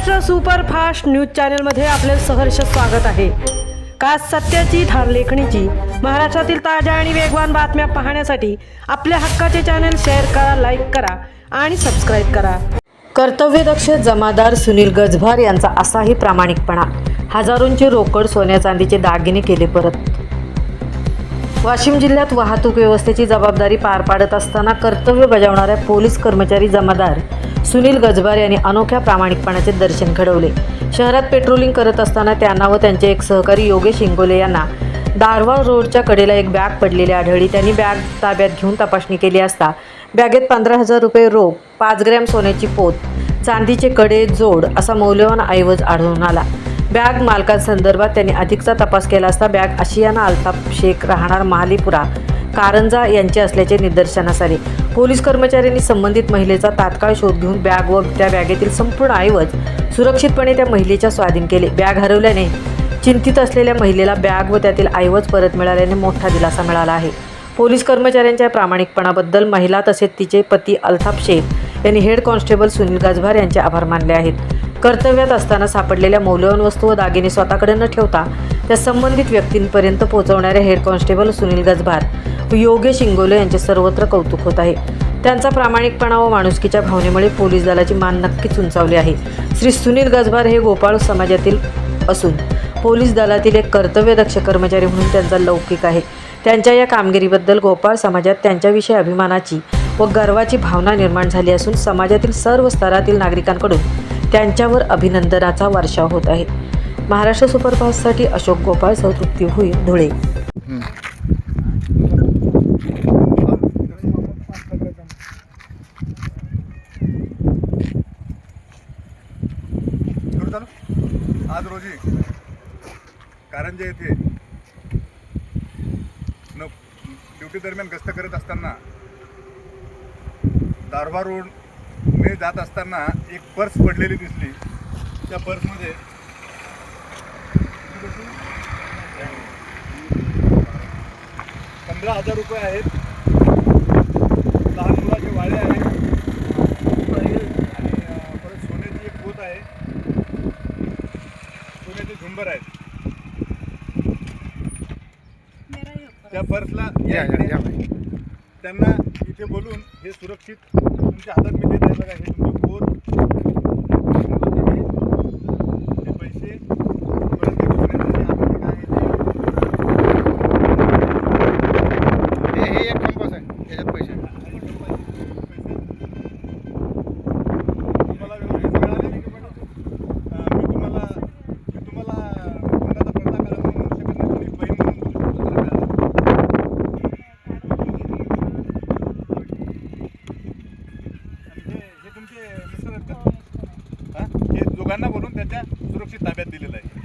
Maharashtra superfast news चॅनलमध्ये आपले सहर्ष स्वागत आहे। खास सत्याची ठार लेखणीची महाराष्ट्रातील ताज्या आणि वेगवान बातम्या पाहण्यासाठी आपल्या हक्काचे चॅनल शेअर करा, लाईक करा आणि सबस्क्राइब करा। कर्तव्यदक्ष जमादार सुनील गजभार यांचा असाही प्रामाणिकपणा, हजारोंची रोकड सोन्या चांदीचे दागिने केले परत। वाशिम जिल्ह्यात वाहतूक व्यवस्थेची जबाबदारी पार पाडत असताना कर्तव्य बजावणाऱ्या पोलीस कर्मचारी जमादार सुनील गजभार यांनी अनोख्या प्रामाणिकपणाचे दर्शन घडवले। शहरात पेट्रोलिंग करत असताना त्यांना व त्यांचे एक सहकारी योगेश इंगोले यांना दारवा रोडच्या कडेला एक बॅग पडलेली आढळली। त्यांनी बॅग ताब्यात घेऊन तपासणी केली असता बॅगेत 15,000 रुपये रोख, 5 ग्रॅम सोन्याची पोत, चांदीचे कडे, जोड असा मौल्यवान ऐवज आढळून आला। बॅग मालकांसंदर्भात त्यांनी अधिकचा तपास केला असता बॅग आशियाना अल्ताफ शेख राहणार महालीपुरा कारंजा यांचे असल्याचे निदर्शनास आले। पोलीस कर्मचाऱ्यांनी संबंधित महिलेचा तात्काळ शोध घेऊन बॅग व त्या बॅगेतील संपूर्ण ऐवज सुरक्षितपणे त्या महिलेच्या स्वाधीन केले। बॅग हरवल्याने चिंतित असलेल्या महिलेला बॅग व त्यातील ऐवज परत मिळाल्याने मोठा दिलासा मिळाला आहे। पोलीस कर्मचाऱ्यांच्या प्रामाणिकपणाबद्दल महिला तसेच तिचे पती अल्ताफ शेख यांनी हेड कॉन्स्टेबल सुनील गजभार यांचे आभार मानले आहेत। कर्तव्यात असताना सापडलेल्या मौल्यवान वस्तू व दागिने स्वतःकडे न ठेवता त्या संबंधित व्यक्तींपर्यंत पोहोचवणाऱ्या हेड कॉन्स्टेबल सुनील गजभार व योगेश इंगोले यांचे सर्वत्र कौतुक होत आहे। त्यांचा प्रामाणिकपणा व माणुसकीच्या भावनेमुळे पोलीस दलाची मान नक्कीच उंचावली आहे। श्री सुनील गजभार हे गोपाळ समाजातील असून पोलीस दलातील एक कर्तव्यदक्ष कर्मचारी म्हणून त्यांचा लौकिक आहे। त्यांच्या या कामगिरीबद्दल गोपाळ समाजात त्यांच्याविषयी अभिमानाची व गर्वाची भावना निर्माण झाली असून समाजातील सर्व स्तरातील नागरिकांकडून त्यांच्यावर अभिनंदनाचा वर्षाव होत आहे। महाराष्ट्र सुपरफास्टसाठी अशोक गोपाळ, तृप्ती भुई, धुळे। आज रोजी कारंजा येथे ड्युटी दरम्यान गस्त करत असताना दारवा रोड ने जात असताना एक पर्स पडलेली दिसली। त्या पर्समध्ये 15,000 रुपये आहेत, लहान मुलाचे वाळे आहेत आणि परत सोन्याची एक पोत आहे, सोन्याचे झुंबर आहेत। त्या पर्सला त्यांना इथे बोलून हे सुरक्षित तुमच्या हातात मी देत आहे बघा, हे तुमचं पोत, हे पैसे, परत ते सोन्याचे हे एक कंपास आहे, त्याच्यात पैसे तुम्हाला व्यवस्थित मिळाले की मी तुम्हाला तोंडाचा पडदा काढून म्हणू शकत नाही, पण एक बहीण म्हणून बोलू शकतो जरा हे तुमचे मिस्टर आहेत का? हे दोघांना बोलून त्याच्या सुरक्षित ताब्यात दिलेलं आहे।